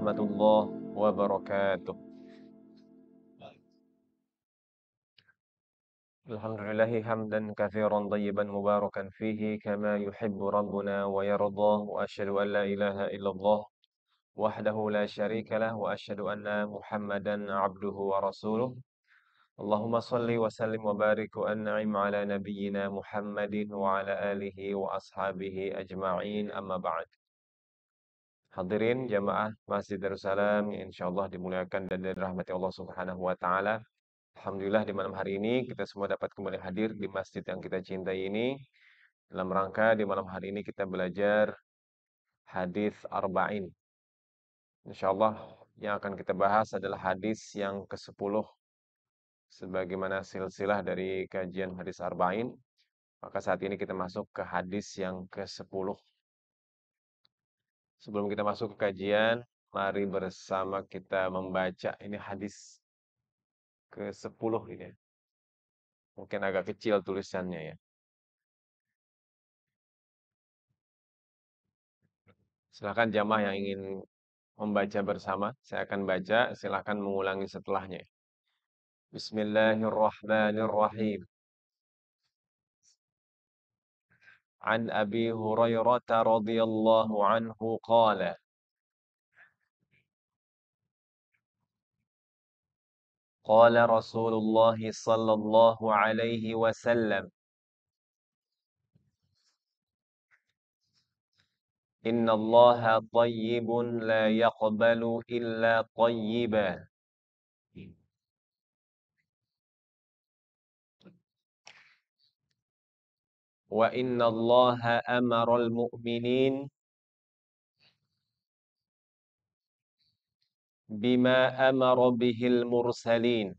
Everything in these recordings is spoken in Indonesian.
warahmatullahi wabarakatuh. Alhamdulillahi hamdan katsiran tayyiban mubarakan fihi kama yuhibbu rabbuna wa yarda wa asyhadu an la ilaha illallah wahdahu la syarika lah wa asyhadu anna Muhammadan abduhu wa rasuluh. Allahumma salli wa sallim wa barik wa an'im ala nabiyyina Muhammadin wa ala alihi wa ashabihi ajma'in amma ba'd. Hadirin jamaah Masjid Darussalam yang insyaallah dimuliakan dan dirahmati Allah Subhanahu wa taala. Alhamdulillah di malam hari ini kita semua dapat kembali hadir di masjid yang kita cintai ini dalam rangka di malam hari ini kita belajar hadis arba'in. Insyaallah yang akan kita bahas adalah hadis yang ke-10 sebagaimana silsilah dari kajian hadis arba'in. Maka saat ini kita masuk ke hadis yang ke-10. Sebelum kita masuk ke kajian, mari bersama kita membaca ini hadis ke-10 ini. Mungkin agak kecil tulisannya ya. Silakan jamaah yang ingin membaca bersama, saya akan baca, silakan mengulangi setelahnya. Bismillahirrahmanirrahim. An Abi Hurairah radhiyallahu anhu qala qala Rasulullah sallallahu alaihi wasallam Inna Allah tayyibun la yaqbalu illa tayyiba. Wa inna Allah amara al-mu'minin bima amara bihil mursalin.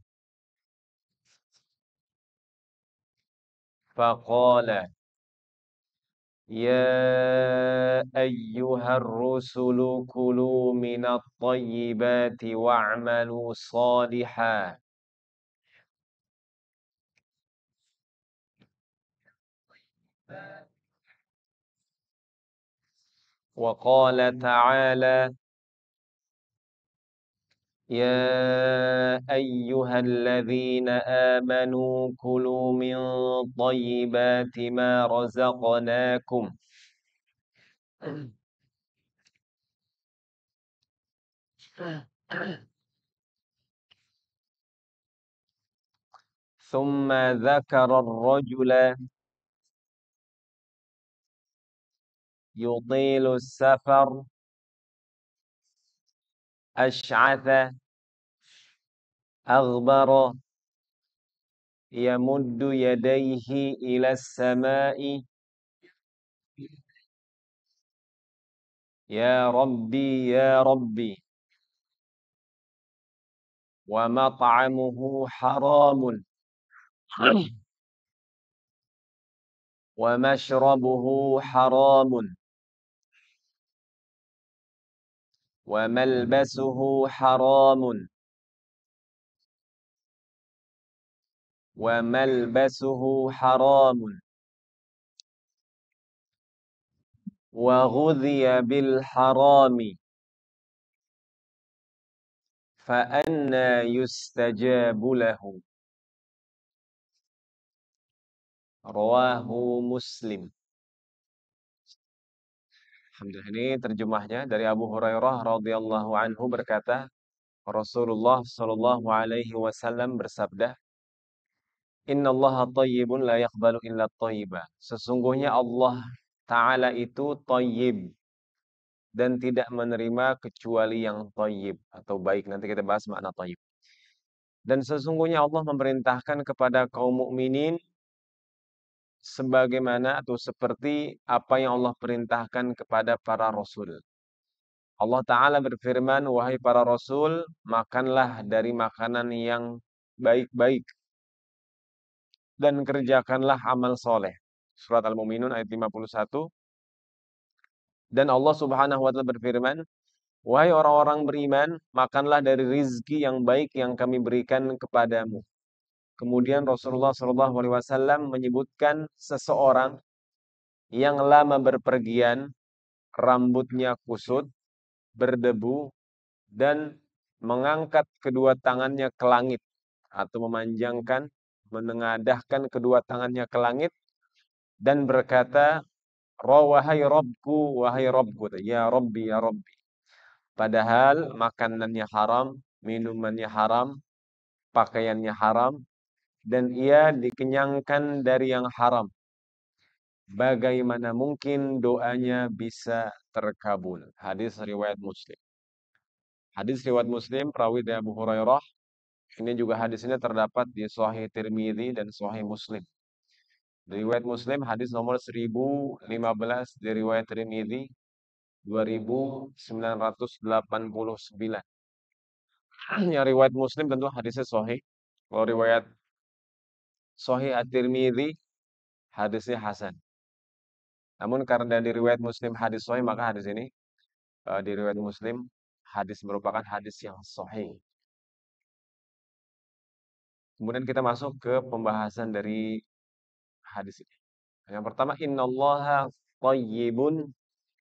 Faqala Ya ayyuhar rusulu kulu minat tayyibati wa'malu salihan. Wa qala ta'ala Ya ayyuhalladzina amanu kulu min tayyibati ma razaqnakum. ثم ذكر الرجل يطيل السفر أشعث أغبر يمد يديه إلى السماء يا ربي يا ربي ومطعمه حرام ومشربه حرام وملبسه حرام وغذي بالحرام فأنى يستجاب له Rawahu Muslim. Alhamdulillah, ini terjemahnya dari Abu Hurairah radhiyallahu anhu berkata, Rasulullah sallallahu alaihi wasallam bersabda, Innallaha thayyibun la yaqbalu illa thayyiba. Sesungguhnya Allah Ta'ala itu thayyib dan tidak menerima kecuali yang thayyib atau baik. Nanti kita bahas makna thayyib. Dan sesungguhnya Allah memerintahkan kepada kaum mukminin sebagaimana atau seperti apa yang Allah perintahkan kepada para rasul. Allah Ta'ala berfirman, wahai para rasul, makanlah dari makanan yang baik-baik dan kerjakanlah amal soleh. Surat Al-Mu'minun ayat 51. Dan Allah Subhanahu wa Ta'ala berfirman, wahai orang-orang beriman, makanlah dari rizki yang baik yang kami berikan kepadamu. Kemudian Rasulullah SAW menyebutkan seseorang yang lama berpergian, rambutnya kusut, berdebu, dan mengangkat kedua tangannya ke langit atau memanjangkan, menengadahkan kedua tangannya ke langit dan berkata, wahai Robku, wahai Robku, ya Robbi, ya Robbi. Padahal makanannya haram, minumannya haram, pakaiannya haram, dan ia dikenyangkan dari yang haram. Bagaimana mungkin doanya bisa terkabul? Hadis riwayat Muslim. Hadis riwayat Muslim, perawi dari Abu Hurairah. Ini juga hadis ini terdapat di Sahih Tirmidzi dan Sahih Muslim. Riwayat Muslim hadis nomor 1015, di riwayat Tirmidzi 2989. Yang riwayat Muslim tentu hadisnya sahih. Kalau riwayat Sahih At-Tirmidzi hadisnya hasan. Namun karena di riwayat Muslim hadis sahih, maka hadis ini di riwayat Muslim hadis merupakan hadis yang sahih. Kemudian kita masuk ke pembahasan dari hadis ini. Yang pertama, innallaha thayyibun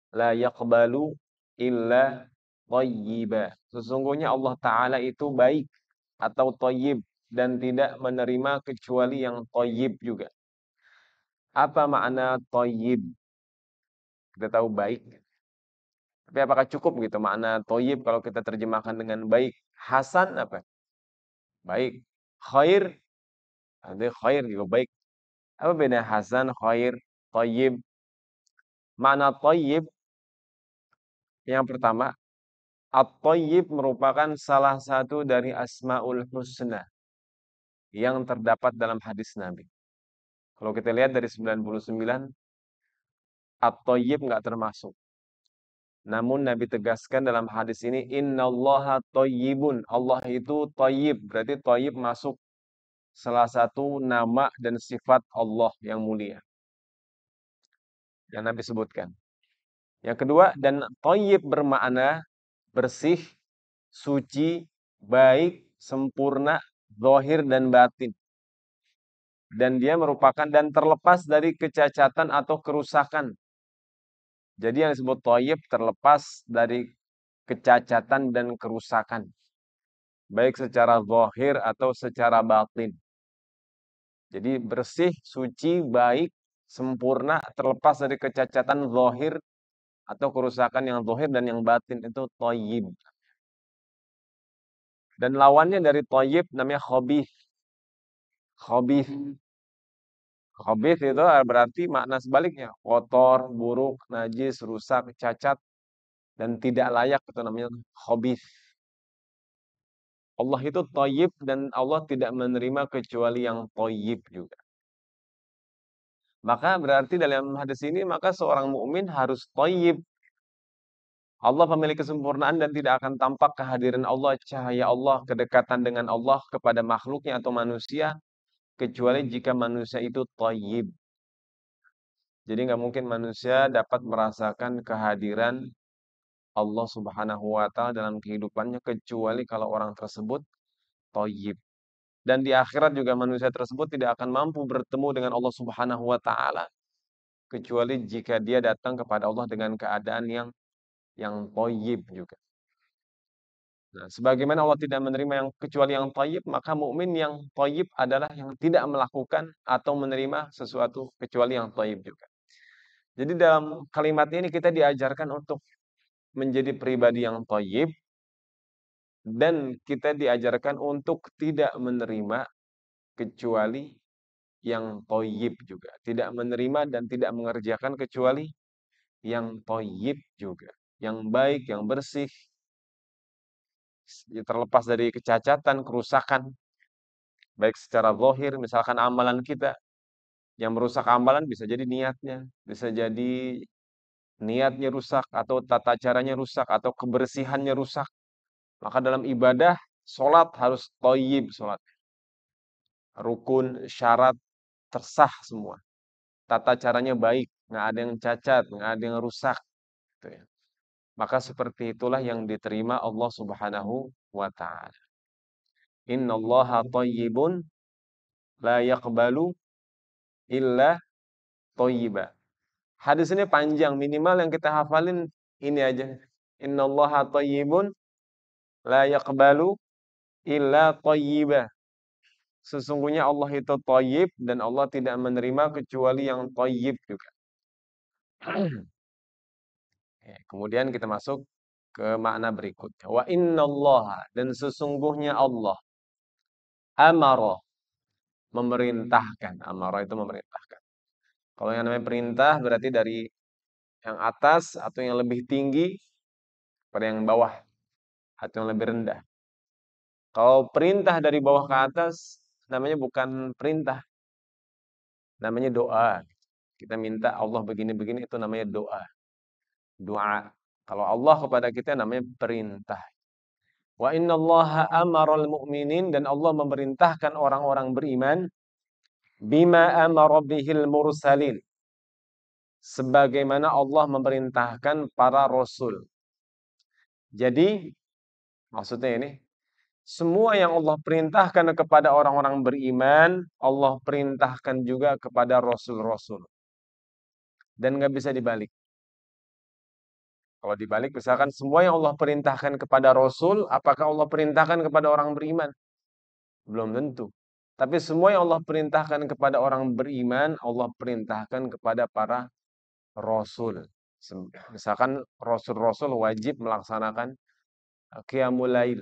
la yaqbalu illa thayyiba. Sesungguhnya Allah Ta'ala itu baik atau thayyib dan tidak menerima kecuali yang thayyib juga. Apa makna thayyib? Kita tahu baik. Tapi apakah cukup gitu makna thayyib kalau kita terjemahkan dengan baik? Hasan apa? Baik. Khair, ada khair juga baik. Apa beda hasan, khair, thayyib? Makna thayyib yang pertama, at-thayyib merupakan salah satu dari Asmaul Husna yang terdapat dalam hadis Nabi. Kalau kita lihat dari 99, at-thayyib nggak termasuk. Namun Nabi tegaskan dalam hadis ini, innallaha thayyibun. Allah itu thayyib, berarti thayyib masuk salah satu nama dan sifat Allah yang mulia yang Nabi sebutkan. Yang kedua, dan thayyib bermakna bersih, suci, baik, sempurna, zahir dan batin. Dan dia merupakan dan terlepas dari kecacatan atau kerusakan. Jadi yang disebut thayyib terlepas dari kecacatan dan kerusakan, baik secara zahir atau secara batin. Jadi bersih, suci, baik, sempurna, terlepas dari kecacatan zahir atau kerusakan yang zahir dan yang batin, itu thayyib. Dan lawannya dari thayyib namanya khabith. Khabith. Khabith itu berarti makna sebaliknya, kotor, buruk, najis, rusak, cacat, dan tidak layak, itu namanya khabith. Allah itu thayyib dan Allah tidak menerima kecuali yang thayyib juga. Maka berarti dalam hadis ini maka seorang mukmin harus thayyib. Allah pemilik kesempurnaan dan tidak akan tampak kehadiran Allah, cahaya Allah, kedekatan dengan Allah kepada makhluknya atau manusia kecuali jika manusia itu thayyib. Jadi nggak mungkin manusia dapat merasakan kehadiran Allah Subhanahu wa taala dalam kehidupannya kecuali kalau orang tersebut thayyib. Dan di akhirat juga manusia tersebut tidak akan mampu bertemu dengan Allah Subhanahu wa taala kecuali jika dia datang kepada Allah dengan keadaan yang thayyib juga. Nah, sebagaimana Allah tidak menerima yang kecuali yang thayyib, maka mukmin yang thayyib adalah yang tidak melakukan atau menerima sesuatu kecuali yang thayyib juga. Jadi dalam kalimat ini kita diajarkan untuk menjadi pribadi yang thayyib dan kita diajarkan untuk tidak menerima kecuali yang thayyib juga. Tidak menerima dan tidak mengerjakan kecuali yang thayyib juga. Yang baik, yang bersih, terlepas dari kecacatan, kerusakan, baik secara zahir, misalkan amalan kita, yang merusak amalan bisa jadi niatnya, bisa jadi niatnya rusak, atau tata caranya rusak, atau kebersihannya rusak. Maka dalam ibadah, sholat harus thayyib sholat. Rukun, syarat, tersah semua. Tata caranya baik, nggak ada yang cacat, nggak ada yang rusak. Gitu ya. Maka seperti itulah yang diterima Allah Subhanahu wa ta'ala. Innallaha thayyibun la yaqbalu illa thayyiba. Hadis ini panjang, minimal yang kita hafalin ini aja. Innallaha thayyibun La yaqbalu illa thayyibah. Sesungguhnya Allah itu thayyib dan Allah tidak menerima kecuali yang thayyib juga. Kemudian kita masuk ke makna berikutnya. Wa innallaha, dan sesungguhnya Allah amara, memerintahkan. Amara itu memerintahkan. Kalau yang namanya perintah berarti dari yang atas atau yang lebih tinggi pada yang bawah atau yang lebih rendah. Kalau perintah dari bawah ke atas namanya bukan perintah, namanya doa. Kita minta Allah begini-begini itu namanya doa. Doa. Kalau Allah kepada kita namanya perintah. Wa innallaha amaral mu'minin, dan Allah memerintahkan orang-orang beriman bima amara bihil mursalin, sebagaimana Allah memerintahkan para rasul. Jadi maksudnya ini, semua yang Allah perintahkan kepada orang-orang beriman, Allah perintahkan juga kepada rasul-rasul. Dan nggak bisa dibalik. Kalau dibalik, misalkan semua yang Allah perintahkan kepada rasul, apakah Allah perintahkan kepada orang beriman? Belum tentu. Tapi semua yang Allah perintahkan kepada orang beriman, Allah perintahkan kepada para rasul. Misalkan rasul-rasul wajib melaksanakan qiyamul lail.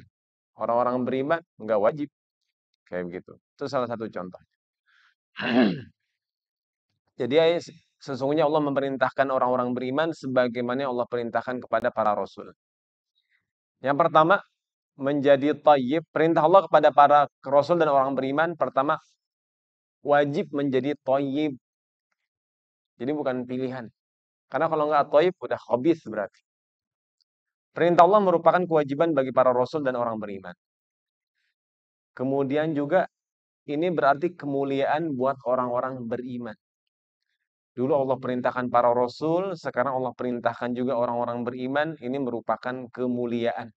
Orang-orang beriman enggak wajib. Kayak begitu. Itu salah satu contoh. Jadi sesungguhnya Allah memerintahkan orang-orang beriman sebagaimana Allah perintahkan kepada para rasul. Yang pertama, menjadi thayyib. Perintah Allah kepada para rasul dan orang beriman, pertama, wajib menjadi thayyib. Jadi bukan pilihan. Karena kalau enggak thayyib, udah khabith berarti. Perintah Allah merupakan kewajiban bagi para rasul dan orang beriman. Kemudian juga ini berarti kemuliaan buat orang-orang beriman. Dulu Allah perintahkan para rasul, sekarang Allah perintahkan juga orang-orang beriman. Ini merupakan kemuliaan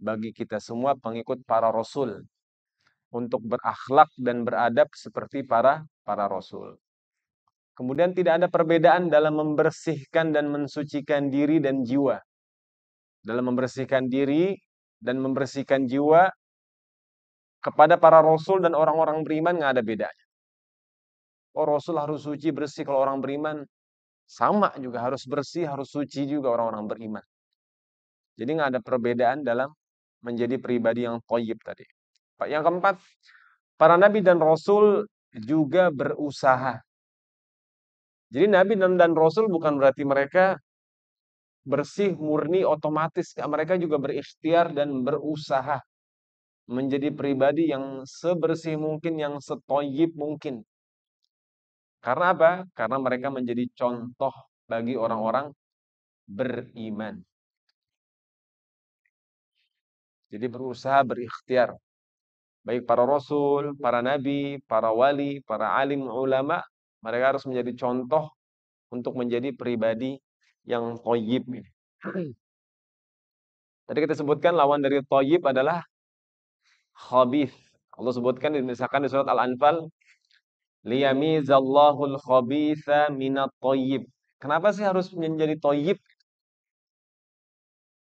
bagi kita semua pengikut para rasul untuk berakhlak dan beradab seperti para rasul. Kemudian tidak ada perbedaan dalam membersihkan dan mensucikan diri dan jiwa. Dalam membersihkan diri dan membersihkan jiwa kepada para rasul dan orang-orang beriman nggak ada bedanya. Oh, rasul harus suci bersih, kalau orang beriman sama juga harus bersih, harus suci juga orang-orang beriman. Jadi nggak ada perbedaan dalam menjadi pribadi yang thayyib tadi. Yang keempat, para nabi dan rasul juga berusaha. Jadi nabi dan rasul bukan berarti mereka bersih, murni, otomatis. Mereka juga berikhtiar dan berusaha menjadi pribadi yang sebersih mungkin, yang sethayyib mungkin. Karena apa? Karena mereka menjadi contoh bagi orang-orang beriman. Jadi berusaha, berikhtiar. Baik para rasul, para nabi, para wali, para alim, ulama, mereka harus menjadi contoh untuk menjadi pribadi yang thayyib. Tadi kita sebutkan lawan dari thayyib adalah khabith. Allah sebutkan misalkan di surat Al-Anfal, liyamizallahu al-khabitha minat thayyib. Kenapa sih harus menjadi thayyib?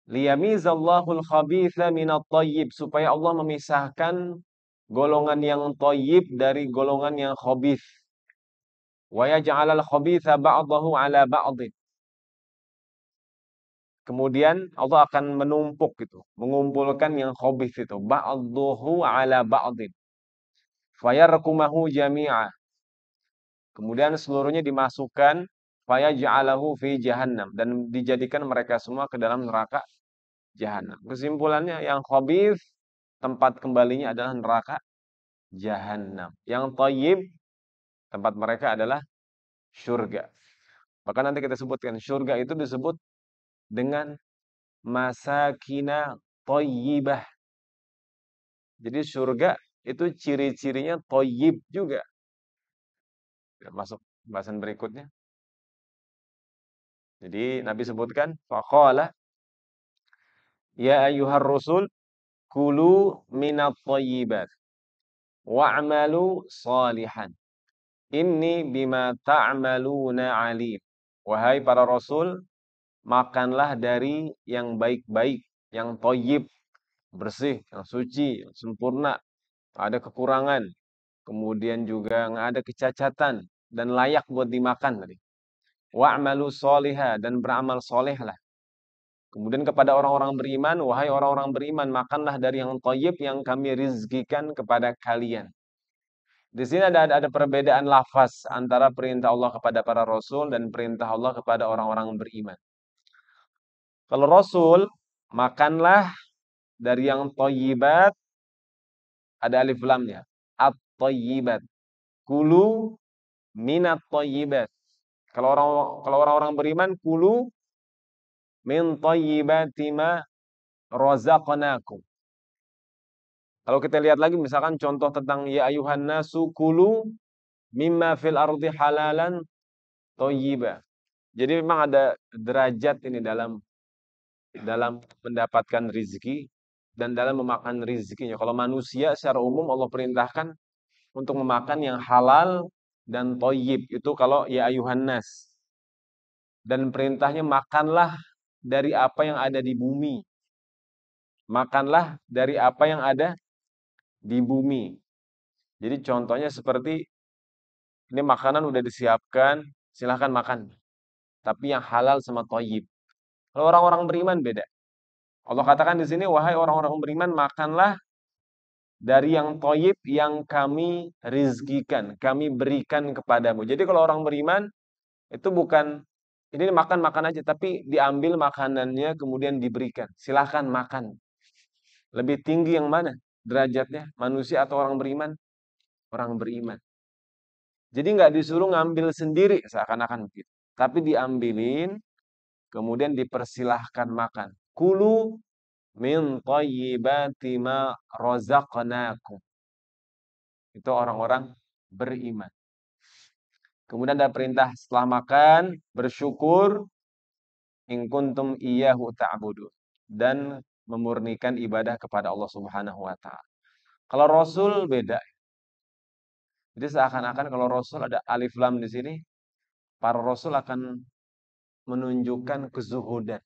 Liyamizallahu al-khabitha minat thayyib, supaya Allah memisahkan golongan yang thayyib dari golongan yang khabith. Wa yaj'alal khabitha ba'dahu 'ala ba'din. Kemudian Allah akan menumpuk itu, mengumpulkan yang khabith itu, ba'dahu 'ala ba'din. Fayarkumahu jami'a. Kemudian seluruhnya dimasukkan, fayaj'alahu fi jahannam, dan dijadikan mereka semua ke dalam neraka jahanam. Kesimpulannya, yang khabith tempat kembalinya adalah neraka jahanam. Yang thayyib tempat mereka adalah syurga. Bahkan nanti kita sebutkan syurga itu disebut dengan masakina thayyibah. Jadi syurga itu ciri-cirinya thayyib juga. Masuk bahasan berikutnya. Jadi Nabi sebutkan, faqala ya ayyuhar rusul kulu minat thayyibat wa'malu salihan. Inni bima ta'maluna alim. Wahai para rasul, makanlah dari yang baik-baik, yang thayyib, bersih, yang suci, yang sempurna, nggak ada kekurangan, kemudian juga nggak ada kecacatan dan layak buat dimakan tadi. Wa'malu sholiha dan beramal soleh lah. Kemudian kepada orang-orang beriman, wahai orang-orang beriman, makanlah dari yang thayyib yang kami rizkikan kepada kalian. Di sini ada perbedaan lafaz antara perintah Allah kepada para rasul dan perintah Allah kepada orang-orang beriman. Kalau rasul, makanlah dari yang thayyibat, ada alif lamnya. At-thayyibat. Kulu minat thayyibat. Kalau orang-orang beriman, kulu min thayyibati ma razaqnakum. Kalau kita lihat lagi misalkan contoh tentang ya ayuhan nasu kulu mimma fil ardi halalan thayyiba. Jadi memang ada derajat ini dalam mendapatkan rizki dan dalam memakan rizkinya. Kalau manusia secara umum Allah perintahkan untuk memakan yang halal dan thayyib. Itu kalau ya ayuhan nas. Dan perintahnya makanlah dari apa yang ada di bumi. Makanlah dari apa yang ada di bumi. Jadi contohnya seperti ini makanan udah disiapkan, silahkan makan. Tapi yang halal sama thayyib. Kalau orang-orang beriman beda. Allah katakan di sini, wahai orang-orang beriman, makanlah dari yang thayyib yang kami rizkikan, kami berikan kepadamu. Jadi kalau orang beriman, itu bukan, ini makan-makan aja, tapi diambil makanannya kemudian diberikan. Silahkan makan. Lebih tinggi yang mana derajatnya? Manusia atau orang beriman? Orang beriman. Jadi nggak disuruh ngambil sendiri seakan-akan begitu. Tapi diambilin, kemudian dipersilahkan makan. Kulu min thayyibati ma razaqnakum. Itu orang-orang beriman. Kemudian ada perintah setelah makan, bersyukur in kuntum iyyahu ta'budun dan memurnikan ibadah kepada Allah Subhanahu wa taala. Kalau Rasul beda. Jadi seakan-akan kalau Rasul ada alif lam di sini, para Rasul akan menunjukkan kezuhudan.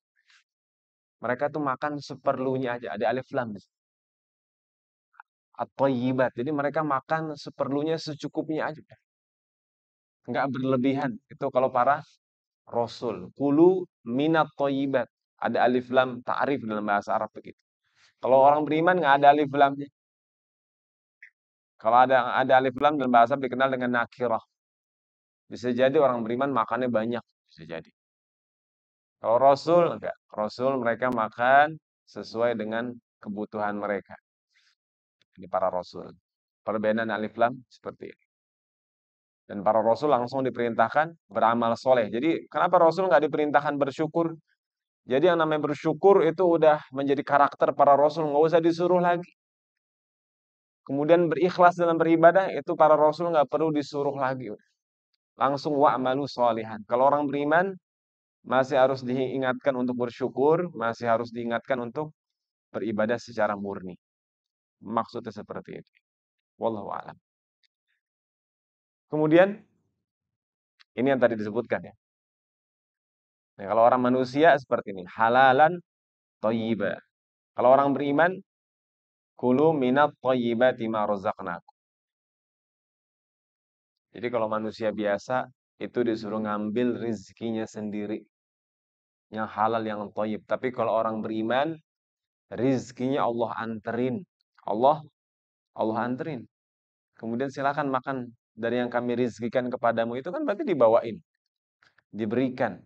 Mereka tuh makan seperlunya aja, ada alif lam di sini. At-thayyibat. Jadi mereka makan seperlunya secukupnya aja. Enggak berlebihan. Itu kalau para Rasul. Kulu minat thayyibat. Ada alif lam ta'rif dalam bahasa Arab begitu. Kalau orang beriman nggak ada alif lamnya. Kalau ada alif lam dalam bahasa Arab dikenal dengan nakirah. Bisa jadi orang beriman makannya banyak, bisa jadi. Kalau Rasul enggak. Rasul mereka makan sesuai dengan kebutuhan mereka. Ini para Rasul. Perbedaan alif lam seperti ini. Dan para Rasul langsung diperintahkan beramal soleh. Jadi kenapa Rasul nggak diperintahkan bersyukur? Jadi yang namanya bersyukur itu udah menjadi karakter para Rasul. Nggak usah disuruh lagi. Kemudian berikhlas dalam beribadah itu para Rasul nggak perlu disuruh lagi. Langsung wa'malu sholihan. Kalau orang beriman masih harus diingatkan untuk bersyukur, masih harus diingatkan untuk beribadah secara murni. Maksudnya seperti itu. Wallahu a'lam. Kemudian ini yang tadi disebutkan ya. Nah, kalau orang manusia seperti ini, halalan thayyiba. Kalau orang beriman, kulu minat thayyibati ma razaqnakum. Jadi kalau manusia biasa itu disuruh ngambil rizkinya sendiri. Yang halal, yang thayyib. Tapi kalau orang beriman, rizkinya Allah anterin. Allah anterin. Kemudian silakan makan dari yang kami rizkikan kepadamu. Itu kan berarti dibawain. Diberikan.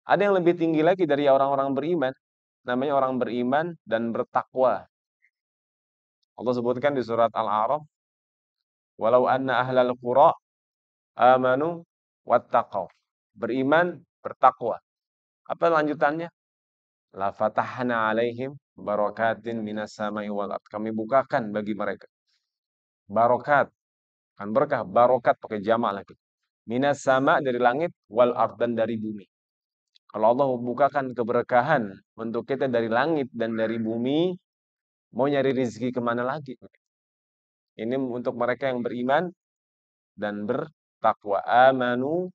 Ada yang lebih tinggi lagi dari orang-orang beriman. Namanya orang beriman dan bertakwa. Allah sebutkan di surat Al-A'raf, walau anna ahlal qura amanu wattaqaw. Beriman, bertakwa. Apa lanjutannya? La fatahna alaihim barakatin minas samai wal ard. Kami bukakan bagi mereka barokat, kan berkah, barokat pakai jamak lagi. Minas sama dari langit wal ard dan dari bumi. Kalau Allah bukakan keberkahan untuk kita dari langit dan dari bumi, mau nyari rezeki kemana lagi? Ini untuk mereka yang beriman dan bertakwa. Amanu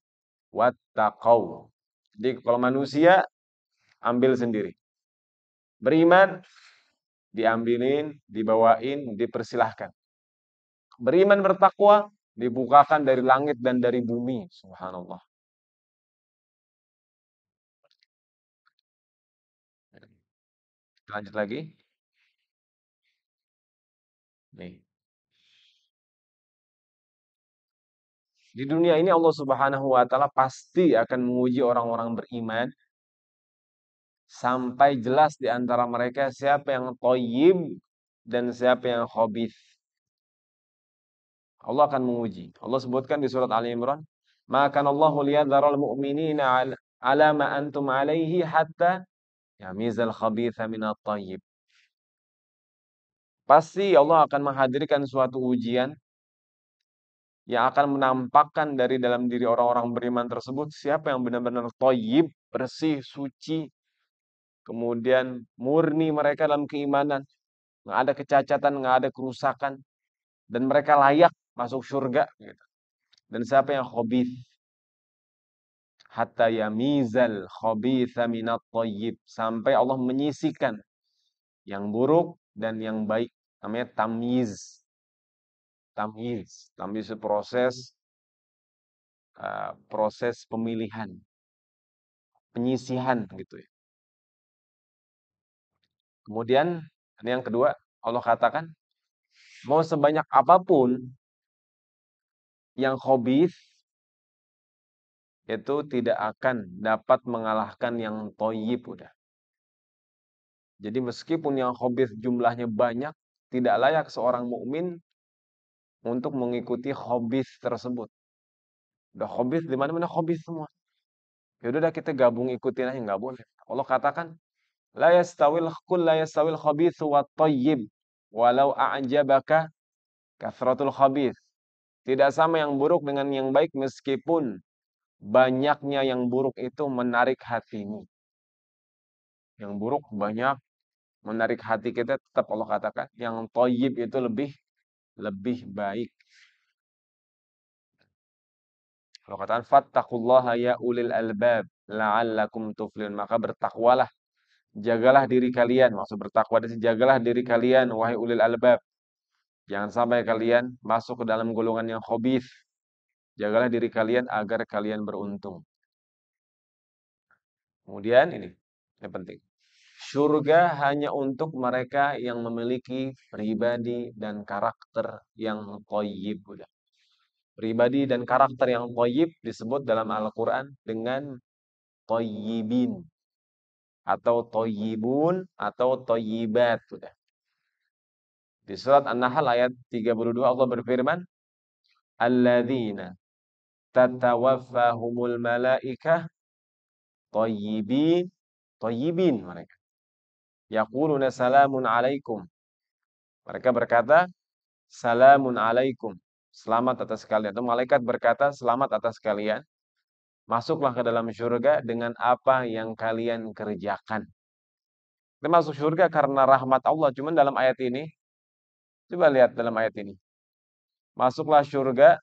wattaqau. Jadi kalau manusia ambil sendiri. Beriman diambilin, dibawain, dipersilahkan. Beriman bertakwa dibukakan dari langit dan dari bumi. Subhanallah. Lanjut lagi. Nih. Di dunia ini Allah Subhanahu wa taala pasti akan menguji orang-orang beriman sampai jelas di antara mereka siapa yang thayyib dan siapa yang khabith. Allah akan menguji. Allah sebutkan di surat Ali Imran, "Maka Allahu liyadharal mu'minina ala ma antum alaihi hatta yamizal khabitha minat thayyib." Pasti Allah akan menghadirkan suatu ujian yang akan menampakkan dari dalam diri orang-orang beriman tersebut siapa yang benar-benar thayyib, bersih, suci, kemudian murni mereka dalam keimanan, nggak ada kecacatan, nggak ada kerusakan, dan mereka layak masuk surga. Gitu. Dan siapa yang khabith, hatta yamizal khabitha minat thayyib, sampai Allah menyisikan yang buruk dan yang baik. Namanya tamyiz. Tamyiz. Tamyiz itu proses pemilihan, penyisihan gitu ya. Kemudian ini yang kedua, Allah katakan mau sebanyak apapun yang khabith itu tidak akan dapat mengalahkan yang thayyib udah. Jadi meskipun yang khabith jumlahnya banyak, tidak layak seorang mukmin untuk mengikuti khabith tersebut. Udah khabith di mana-mana khabith semua. Ya udah kita gabung ikutin aja nggak boleh. Allah katakan la yastawil khabith wat thayyib walau a'jabaka kathratul khabith. Tidak sama yang buruk dengan yang baik meskipun banyaknya yang buruk itu menarik hatimu. Yang buruk banyak menarik hati kita, tetap Allah katakan yang thayyib itu lebih baik. Allah katakan fattaqullaha ya ulil albab la'allakum tuflihun. Maka bertakwalah, jagalah diri kalian. Maksud bertakwa di sini, jagalah diri kalian wahai ulil albab. Jangan sampai kalian masuk ke dalam golongan yang khabith. Jagalah diri kalian agar kalian beruntung. Kemudian ini yang penting. Surga hanya untuk mereka yang memiliki pribadi dan karakter yang thayyib. Pribadi dan karakter yang thayyib disebut dalam Al-Quran dengan thayyibin atau thayyibun atau thayyibat. Di surat An-Nahl ayat 32 Allah berfirman, "Alladzina tatawaffahumul malaikah thayyibin mereka. Yaquluna salamun alaikum." Mereka berkata, "Salamun alaikum." Selamat atas kalian. Atau malaikat berkata, "Selamat atas kalian. Masuklah ke dalam surga dengan apa yang kalian kerjakan." Kita masuk surga karena rahmat Allah. Cuman dalam ayat ini, coba lihat dalam ayat ini. Masuklah surga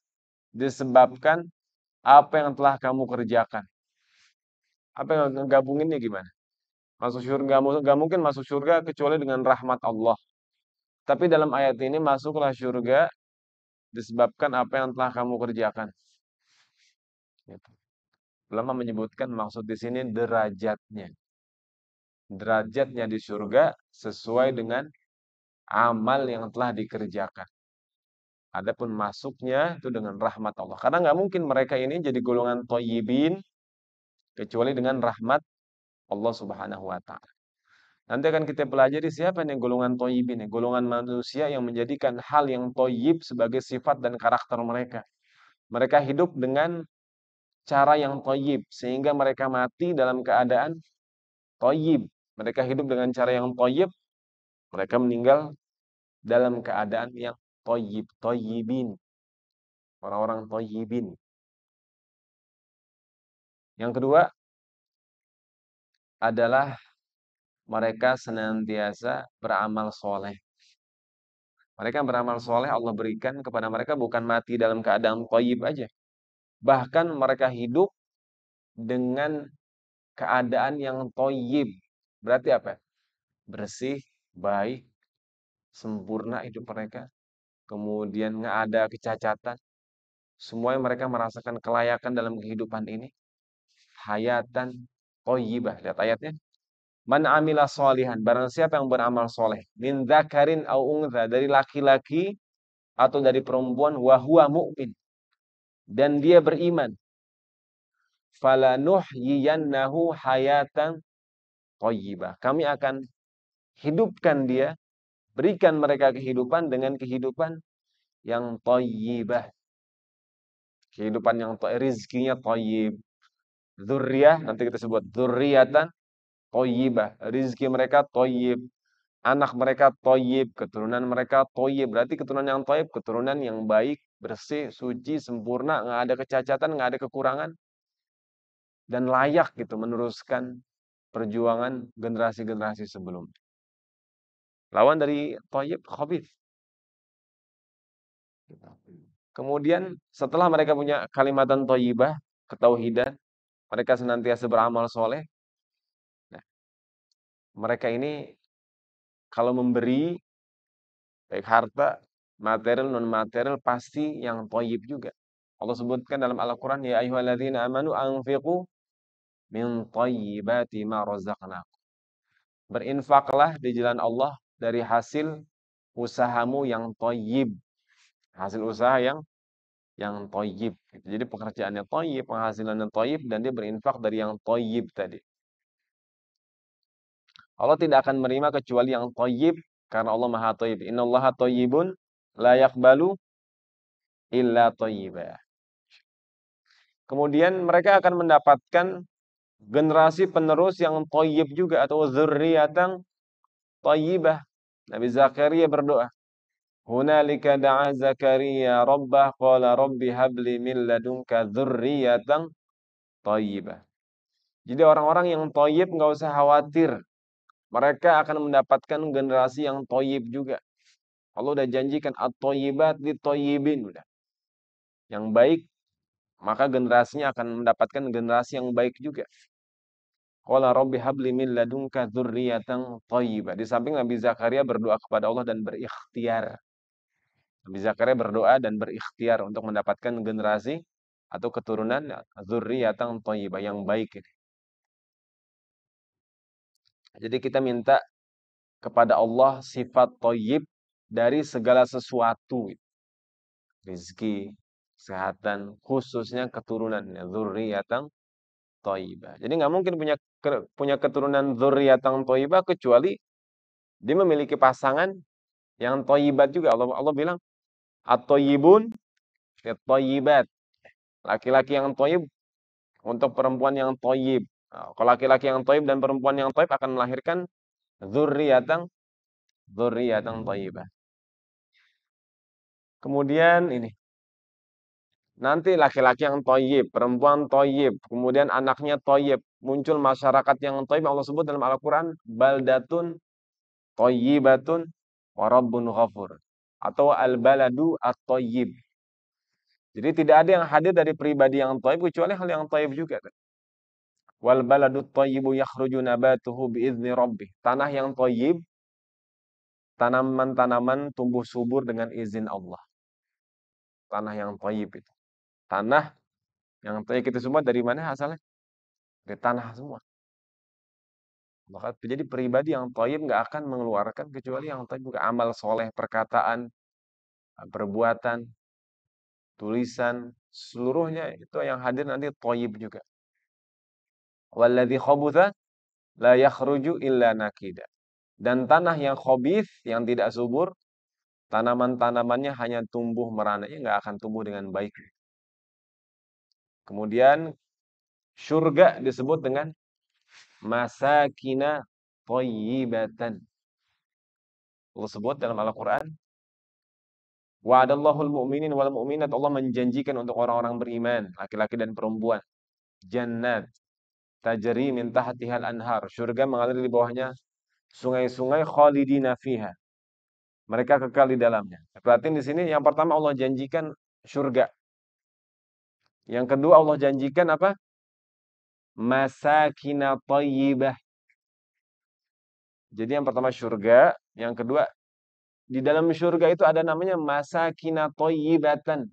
disebabkan apa yang telah kamu kerjakan. Apa yang gabunginnya gimana? Masuk surga, gak mungkin masuk surga kecuali dengan rahmat Allah. Tapi dalam ayat ini masuklah surga disebabkan apa yang telah kamu kerjakan. Gitu. Ulama menyebutkan maksud di sini derajatnya. Derajatnya di surga sesuai dengan amal yang telah dikerjakan. Adapun masuknya itu dengan rahmat Allah. Karena nggak mungkin mereka ini jadi golongan thayyibin kecuali dengan rahmat Allah Subhanahu wa taala. Nanti akan kita pelajari siapa nih golongan thayyibin, golongan manusia yang menjadikan hal yang thayyib sebagai sifat dan karakter mereka. Mereka hidup dengan cara yang thayyib sehingga mereka mati dalam keadaan thayyib. Mereka hidup dengan cara yang thayyib, mereka meninggal dalam keadaan yang thayyib, thayyibin. Orang-orang thayyibin. Yang kedua adalah mereka senantiasa beramal soleh. Mereka beramal soleh Allah berikan kepada mereka bukan mati dalam keadaan thayyib aja. Bahkan mereka hidup dengan keadaan yang thayyib. Berarti apa? Bersih, baik, sempurna hidup mereka, kemudian nggak ada kecacatan. Semuanya mereka merasakan kelayakan dalam kehidupan ini. Hayatan thayyibah. Lihat ayatnya. Man amila solihan. Barang siapa yang beramal soleh. Min dzakarin au untha. Dari laki-laki atau dari perempuan. Wahuwa mu'min. Dan dia beriman. Falanuhyiyannahu hayatan thayyibah. Kami akan hidupkan dia. Berikan mereka kehidupan dengan kehidupan yang thayyibah. Kehidupan yang rizkinya thayyib. Dzurriyah, nanti kita sebut dzurriyatan thayyibah. Rizki mereka thayyib. Anak mereka thayyib, keturunan mereka thayyib. Berarti keturunan yang thayyib, keturunan yang baik, bersih, suci, sempurna, nggak ada kecacatan, nggak ada kekurangan, dan layak gitu meneruskan perjuangan generasi-generasi sebelum. Lawan dari thayyib, khabith. Kemudian setelah mereka punya kalimatan thayyibah, ketauhidan, mereka senantiasa beramal soleh. Nah, mereka ini kalau memberi baik harta, material, non material pasti yang thayyib juga. Allah sebutkan dalam Al-Qur'an, ya ayyuhalladzina amanu anfiqu min thayyibati ma razaqnakum. Berinfaklah di jalan Allah dari hasil usahamu yang thayyib. Hasil usaha yang thayyib. Jadi pekerjaannya thayyib, penghasilannya thayyib, dan dia berinfak dari yang thayyib tadi. Allah tidak akan menerima kecuali yang thayyib karena Allah Maha Thayyib. Innallaha thayyibun la yaqbalu illa thayyibah. Kemudian mereka akan mendapatkan generasi penerus yang thayyib juga atau dzurriyyatan thayyibah. Nabi Zakaria berdoa, "Hunalika da'a Zakaria rabbah qala rabbi habli min ladunka dzurriyyatan thayyibah." Jadi orang-orang yang thayyib enggak usah khawatir. Mereka akan mendapatkan generasi yang thayyib juga. Allah udah janjikan at-thayyibat lit-thayyibin udah. Yang baik, maka generasinya akan mendapatkan generasi yang baik juga. Qala rabbi habli min ladunka dzurriyyatan thayyibah. Di samping Nabi Zakaria berdoa kepada Allah dan berikhtiar. Nabi Zakaria berdoa dan berikhtiar untuk mendapatkan generasi atau keturunan dzurriyyatan thayyibah yang baik ini. Jadi kita minta kepada Allah sifat thayyib dari segala sesuatu. Rizki, kesehatan, khususnya keturunannya dzurriyyatan thayyibah. Jadi nggak mungkin punya keturunan dzurriyyatan thayyibah kecuali dia memiliki pasangan yang thayyibat juga. Allah bilang at-thayyibun lit-thayyibat. Laki-laki yang thayyib untuk perempuan yang thayyib. Nah, kalau laki-laki yang thayyib dan perempuan yang thayyib akan melahirkan dzurriyyatan thayyibah. Kemudian ini nanti laki-laki yang thayyib, perempuan thayyib, kemudian anaknya thayyib, muncul masyarakat yang thayyib. Allah sebut dalam Al-Qur'an baldatun thayyibatun wa rabbun ghafur atau al-baladu at-thayyib. Jadi tidak ada yang hadir dari pribadi yang thayyib kecuali hal yang thayyib juga. Wal baladu thayyibu yakhruju nabatuhu biizni rabbih. Tanah yang thayyib, tanaman-tanaman tumbuh subur dengan izin Allah. Tanah yang thayyib itu. Tanah yang thayyib itu semua dari mana asalnya? Dari tanah semua. Maka jadi pribadi yang thayyib nggak akan mengeluarkan kecuali yang thayyib juga amal soleh, perkataan, perbuatan, tulisan, seluruhnya itu yang hadir nanti thayyib juga. Walladzi khabutha la yakhruju illa nakida. Dan tanah yang khabith, yang tidak subur, tanaman-tanamannya hanya tumbuh merana, nggak akan tumbuh dengan baik. Kemudian surga disebut dengan masakina thayyibatan. Allah sebut dalam Al-Qur'an, wa'adallahul mu'minin wal mu'minat. Allah menjanjikan untuk orang-orang beriman, laki-laki dan perempuan, jannat tajri min tahtihal anhar. Surga mengalir di bawahnya sungai-sungai khalidina fiha. Mereka kekal di dalamnya. Perhatiin di sini yang pertama Allah janjikan surga. Yang kedua Allah janjikan apa? Masakina thayyibah. Jadi yang pertama surga, yang kedua Di dalam surga itu ada namanya masakina thayyibatan.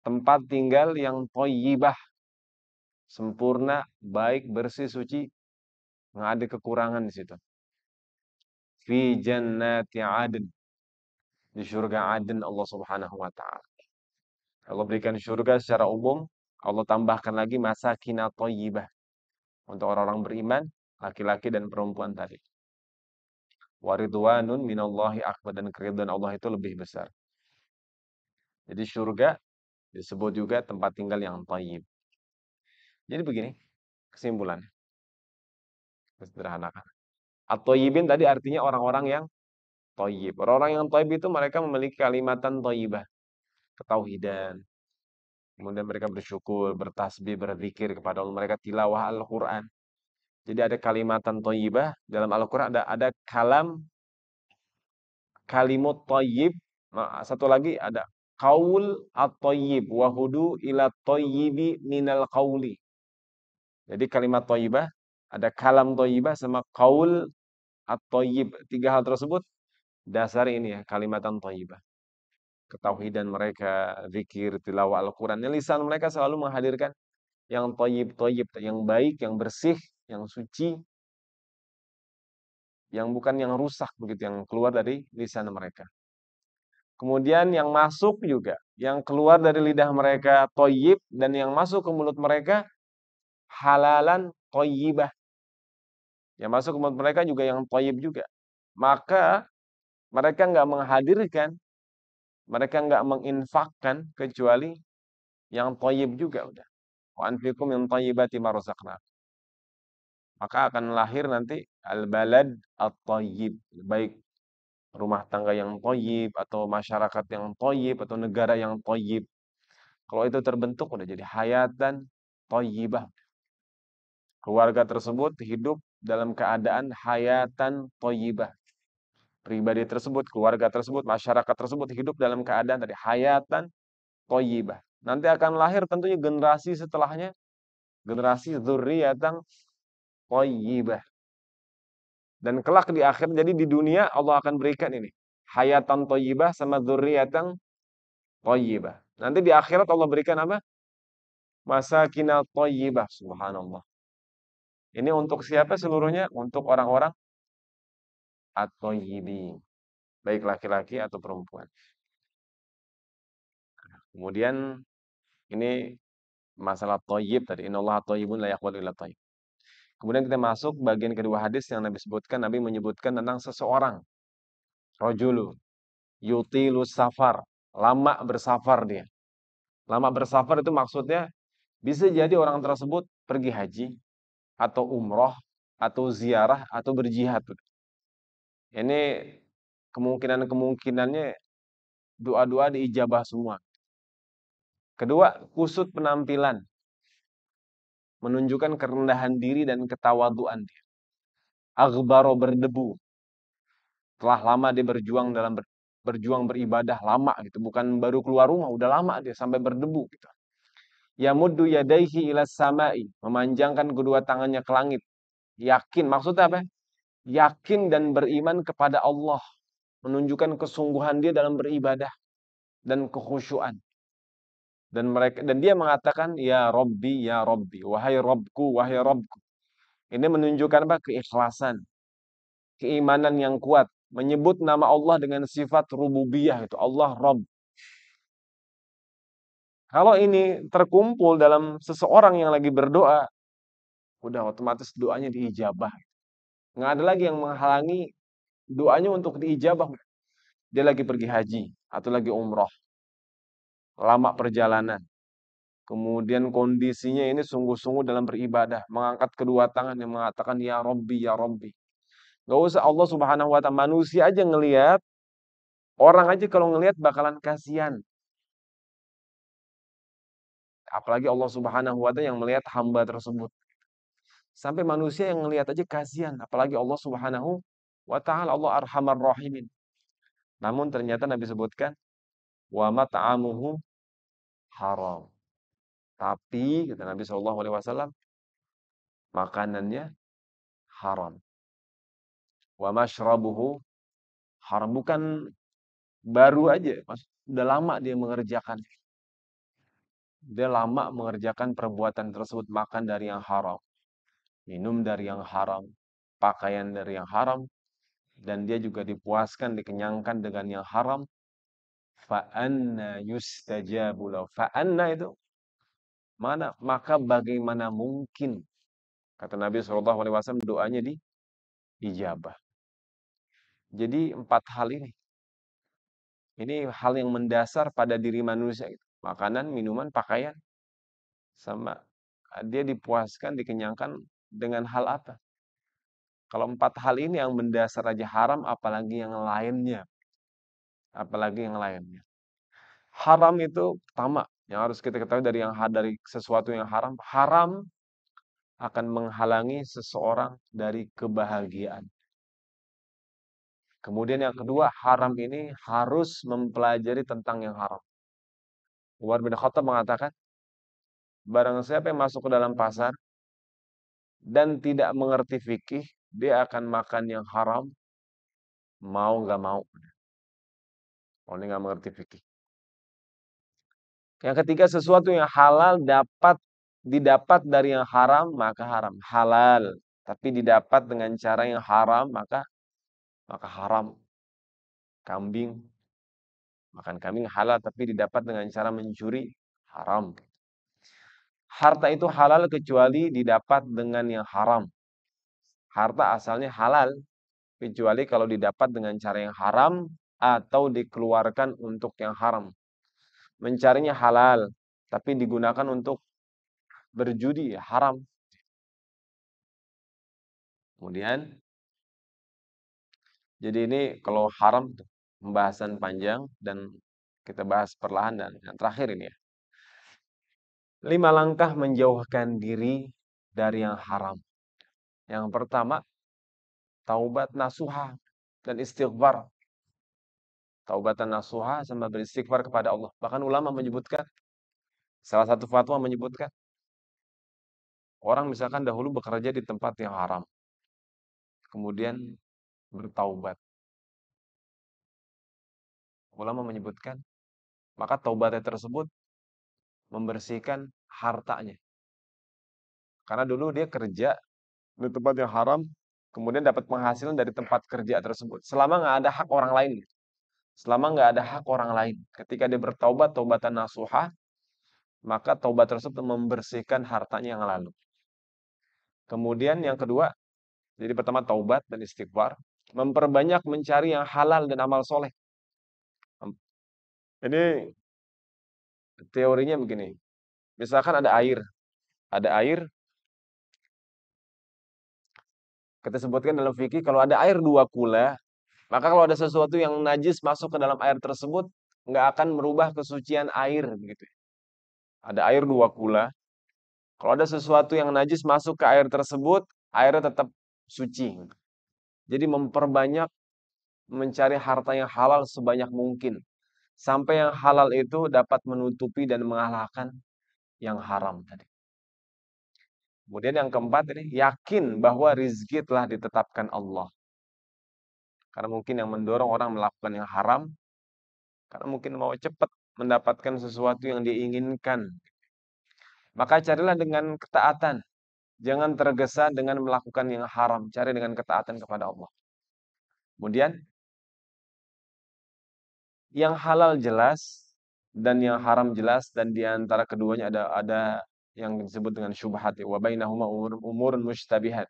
Tempat tinggal yang thayyibah, sempurna, baik, bersih, suci, nggak ada kekurangan di situ. Fi jannati adn, di surga Aden Allah Subhanahu wa taala. Allah berikan surga secara umum, Allah tambahkan lagi masakina thayyibah untuk orang-orang beriman, laki-laki dan perempuan tadi. Waridwanun minallahi akbar, dan keridhaan Allah itu lebih besar. Jadi surga disebut juga tempat tinggal yang thayyib. Jadi begini kesimpulannya, sederhanakan. At-thayyibin tadi artinya orang-orang yang thayyib. Orang-orang yang thayyib itu mereka memiliki kalimatan thayyibah, ketauhidan. Kemudian mereka bersyukur, bertasbih, berzikir kepada Allah. Mereka tilawah Al-Quran. Jadi ada kalimatan thayyibah dalam Al-Quran, ada kalimut thayyib. Satu lagi ada qaul at-thayyib wa hudu ila thayyibi minal qauli. Jadi kalimat thayyibah, ada kalam thayyibah sama qaul at-thayyib. Tiga hal tersebut dasar ini ya, kalimatan thayyibah. Ketauhidan mereka, zikir, tilawah Al-Quran. Lisan mereka selalu menghadirkan yang thayyib, yang baik, yang bersih, yang suci, yang bukan yang rusak begitu, yang keluar dari lisan mereka. Kemudian yang masuk juga, yang keluar dari lidah mereka thayyib, dan yang masuk ke mulut mereka halalan thayyibah. Yang masuk ke mulut mereka juga yang thayyib juga. Maka mereka nggak menghadirkan, mereka nggak menginfakkan kecuali yang thayyib juga udah. Wa anfiqum min thayyibati ma razaqnakum. Maka akan lahir nanti al-balad at-thayyib, baik rumah tangga yang thayyib atau masyarakat yang thayyib atau negara yang thayyib. Kalau itu terbentuk udah jadi hayatan thayyibah. Keluarga tersebut hidup dalam keadaan hayatan thayyibah. Pribadi tersebut, keluarga tersebut, masyarakat tersebut hidup dalam keadaan dari hayatan thayyibah. Nanti akan lahir tentunya generasi setelahnya, generasi dzurriyyatan thayyibah. Dan kelak di akhir, jadi di dunia Allah akan berikan ini hayatan thayyibah sama dzurriyyatan thayyibah. Nanti di akhirat Allah berikan apa? Masakinat thayyibah, subhanallah. Ini untuk siapa seluruhnya? Untuk orang-orang at-thayyibin, baik laki-laki atau perempuan. Kemudian ini masalah thayyib tadi, innallaha thayyibun la yaqbalu illa thayyib. Kemudian kita masuk bagian kedua hadis yang Nabi sebutkan. Nabi menyebutkan tentang seseorang, rajulu yutilu safar, lama bersafar dia. Lama bersafar itu maksudnya bisa jadi orang tersebut pergi haji atau umroh atau ziarah atau berjihad. Ini kemungkinannya doa-doa diijabah semua. Kedua, kusut penampilan, menunjukkan kerendahan diri dan ketawaduan dia. Aghbaro, berdebu. Telah lama dia berjuang beribadah lama gitu, bukan baru keluar rumah, udah lama dia sampai berdebu gitu. Yamuddu yadaihi ila samai, memanjangkan kedua tangannya ke langit. Yakin, maksudnya apa? Yakin dan beriman kepada Allah, menunjukkan kesungguhan dia dalam beribadah dan kekhusyuan. Dan dia mengatakan ya Rabbi, wahai Rabbku, wahai Rabbku. Ini menunjukkan apa? Keikhlasan, keimanan yang kuat, menyebut nama Allah dengan sifat rububiyah, itu Allah Rabb. Kalau ini terkumpul dalam seseorang yang lagi berdoa, udah otomatis doanya diijabah. Nggak ada lagi yang menghalangi doanya untuk diijabah. Dia lagi pergi haji atau lagi umroh, lama perjalanan. Kemudian kondisinya ini sungguh-sungguh dalam beribadah, mengangkat kedua tangan yang mengatakan ya Rabbi, ya Rabbi. Gak usah Allah Subhanahu wa ta'ala, manusia aja ngelihat, orang aja kalau ngelihat bakalan kasihan. Apalagi Allah Subhanahu wa ta'ala yang melihat hamba tersebut. Sampai manusia yang ngelihat aja kasihan, apalagi Allah Subhanahu wa ta'ala, Allah Arhamar Rahimin. Namun ternyata Nabi sebutkan wa mat'amuhu haram. Tapi kata Nabi SAW, makanannya haram. Wa mashrabuhu Haram bukan baru aja, udah lama dia mengerjakan. Dia lama mengerjakan perbuatan tersebut, makan dari yang haram, minum dari yang haram, pakaian dari yang haram, dan dia juga dipuaskan, dikenyangkan dengan yang haram. Fa'anna yustajabu lahu. Fa'anna itu mana? Maka bagaimana mungkin, kata Nabi SAW, doanya diijabah. Jadi 4 hal ini hal yang mendasar pada diri manusia. Makanan, minuman, pakaian, sama dia dipuaskan, dikenyangkan dengan hal apa? Kalau 4 hal ini yang mendasar aja haram, apalagi yang lainnya. Apalagi yang lainnya. Haram itu pertama yang harus kita ketahui dari sesuatu yang haram. Haram akan menghalangi seseorang dari kebahagiaan. Kemudian yang kedua, haram ini harus mempelajari tentang yang haram. Umar bin Khattab mengatakan, barang siapa yang masuk ke dalam pasar dan tidak mengerti fikih, dia akan makan yang haram, mau nggak mau. Oh, ini nggak mengerti fikih. Yang ketiga, sesuatu yang halal didapat dari yang haram, maka haram. Halal, tapi didapat dengan cara yang haram, maka haram. Kambing, makan kambing halal, tapi didapat dengan cara mencuri, haram. Harta itu halal kecuali didapat dengan yang haram. Harta asalnya halal, kecuali kalau didapat dengan cara yang haram atau dikeluarkan untuk yang haram. Mencarinya halal, tapi digunakan untuk berjudi, haram. Kemudian, jadi ini kalau haram, pembahasan panjang dan kita bahas perlahan, dan yang terakhir ini ya. 5 langkah menjauhkan diri dari yang haram. Yang pertama, taubat nasuha dan istighfar. Taubatan nasuha sama beristighfar kepada Allah. Bahkan ulama menyebutkan, salah satu fatwa menyebutkan, orang misalkan dahulu bekerja di tempat yang haram, kemudian bertaubat. Ulama menyebutkan, maka taubatnya tersebut membersihkan hartanya. Karena dulu dia kerja di tempat yang haram, kemudian dapat penghasilan dari tempat kerja tersebut. Selama nggak ada hak orang lain. Selama nggak ada hak orang lain. Ketika dia bertaubat, taubatan nasuha, maka taubat tersebut membersihkan hartanya yang lalu. Kemudian yang kedua, jadi pertama taubat dan istighfar. Memperbanyak mencari yang halal dan amal soleh. Ini teorinya begini. Misalkan ada air. Ada air, kita sebutkan dalam fikih, kalau ada air 2 kula, maka kalau ada sesuatu yang najis masuk ke dalam air tersebut, nggak akan merubah kesucian air. Begitu. Ada air 2 kula, kalau ada sesuatu yang najis masuk ke air tersebut, airnya tetap suci. Jadi memperbanyak mencari harta yang halal sebanyak mungkin. Sampai yang halal itu dapat menutupi dan mengalahkan yang haram tadi. Kemudian yang keempat ini, yakin bahwa rizki telah ditetapkan Allah. Karena mungkin yang mendorong orang melakukan yang haram, karena mungkin mau cepat mendapatkan sesuatu yang diinginkan. Maka carilah dengan ketaatan. Jangan tergesa dengan melakukan yang haram. Cari dengan ketaatan kepada Allah. Kemudian, yang halal jelas dan yang haram jelas, dan di antara keduanya ada yang disebut dengan syubhat, wa bainahuma umurun mushtabihat.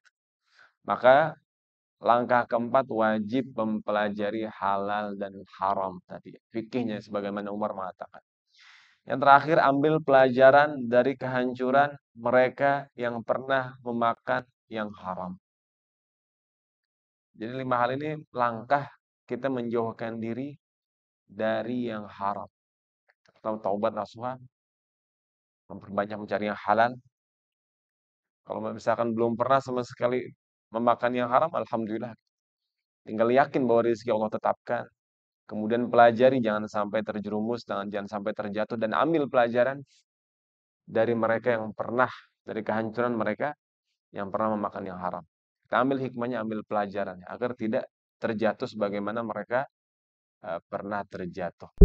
Maka langkah keempat, wajib mempelajari halal dan haram tadi. Fikihnya sebagaimana Umar mengatakan. Yang terakhir, ambil pelajaran dari kehancuran mereka yang pernah memakan yang haram. Jadi 5 hal ini langkah kita menjauhkan diri dari yang haram. Taubat nasuha, memperbanyak mencari yang halal. Kalau misalkan belum pernah sama sekali memakan yang haram, alhamdulillah. Tinggal yakin bahwa rezeki Allah tetapkan. Kemudian pelajari, jangan sampai terjerumus, jangan sampai terjatuh, dan ambil pelajaran dari mereka yang pernah, dari kehancuran mereka yang pernah memakan yang haram. Kita ambil hikmahnya, ambil pelajarannya, agar tidak terjatuh sebagaimana mereka, pernah terjatuh.